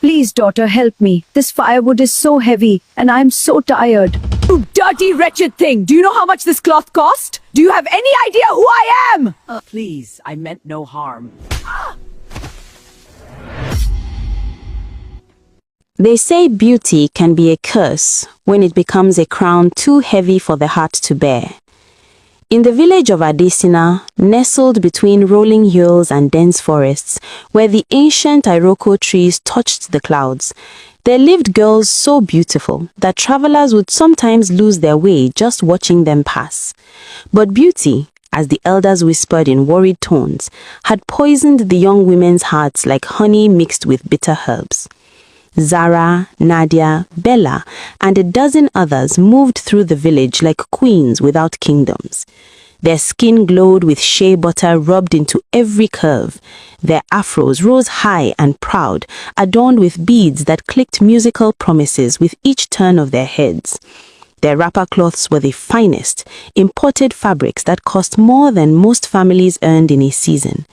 Please, daughter, help me. This firewood is so heavy, and I'm so tired. You dirty, wretched thing! Do you know how much this cloth cost? Do you have any idea who I am? Please, I meant no harm. They say beauty can be a curse when it becomes a crown too heavy for the heart to bear. In the village of Adesina, nestled between rolling hills and dense forests, where the ancient Iroko trees touched the clouds, there lived girls so beautiful that travelers would sometimes lose their way just watching them pass. But beauty, as the elders whispered in worried tones, had poisoned the young women's hearts like honey mixed with bitter herbs. Zara, Nadia, Bella, and a dozen others moved through the village like queens without kingdoms. Their skin glowed with shea butter rubbed into every curve. Their afros rose high and proud, adorned with beads that clicked musical promises with each turn of their heads. Their wrapper cloths were the finest, imported fabrics that cost more than most families earned in a season.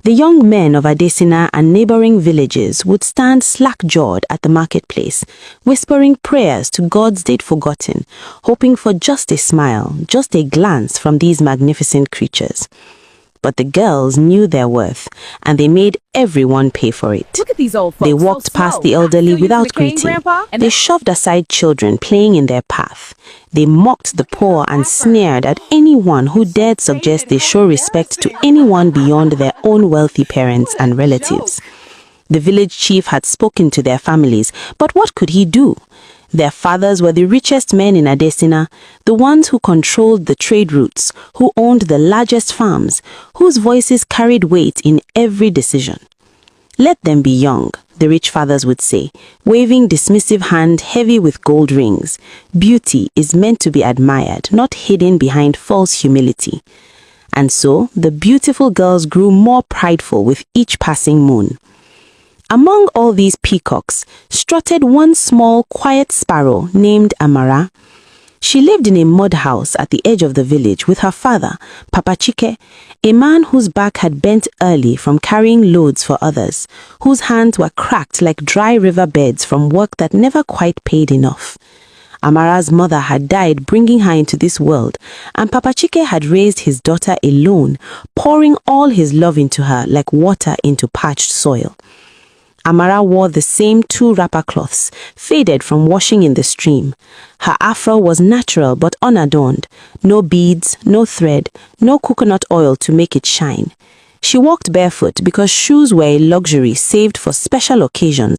The young men of Adesina and neighboring villages would stand slack-jawed at the marketplace, whispering prayers to gods they'd forgotten, hoping for just a smile, just a glance from these magnificent creatures. But the girls knew their worth, and they made everyone pay for it. Look at these old folks. They walked past the elderly without greeting. They shoved aside children playing in their path. They mocked the poor and sneered at anyone who dared suggest they show respect to anyone beyond their own wealthy parents and relatives. The village chief had spoken to their families, but what could he do? Their fathers were the richest men in Adesina, the ones who controlled the trade routes, who owned the largest farms, whose voices carried weight in every decision. Let them be young, the rich fathers would say, waving dismissive hand heavy with gold rings. Beauty is meant to be admired, not hidden behind false humility. And so, the beautiful girls grew more prideful with each passing moon. Among all these peacocks strutted one small, quiet sparrow named Amara. She lived in a mud house at the edge of the village with her father, Papa Chike, a man whose back had bent early from carrying loads for others, whose hands were cracked like dry river beds from work that never quite paid enough. Amara's mother had died bringing her into this world, and Papa Chike had raised his daughter alone, pouring all his love into her like water into parched soil. Amara wore the same 2 wrapper cloths, faded from washing in the stream. Her afro was natural but unadorned, no beads, no thread, no coconut oil to make it shine. She walked barefoot because shoes were a luxury saved for special occasions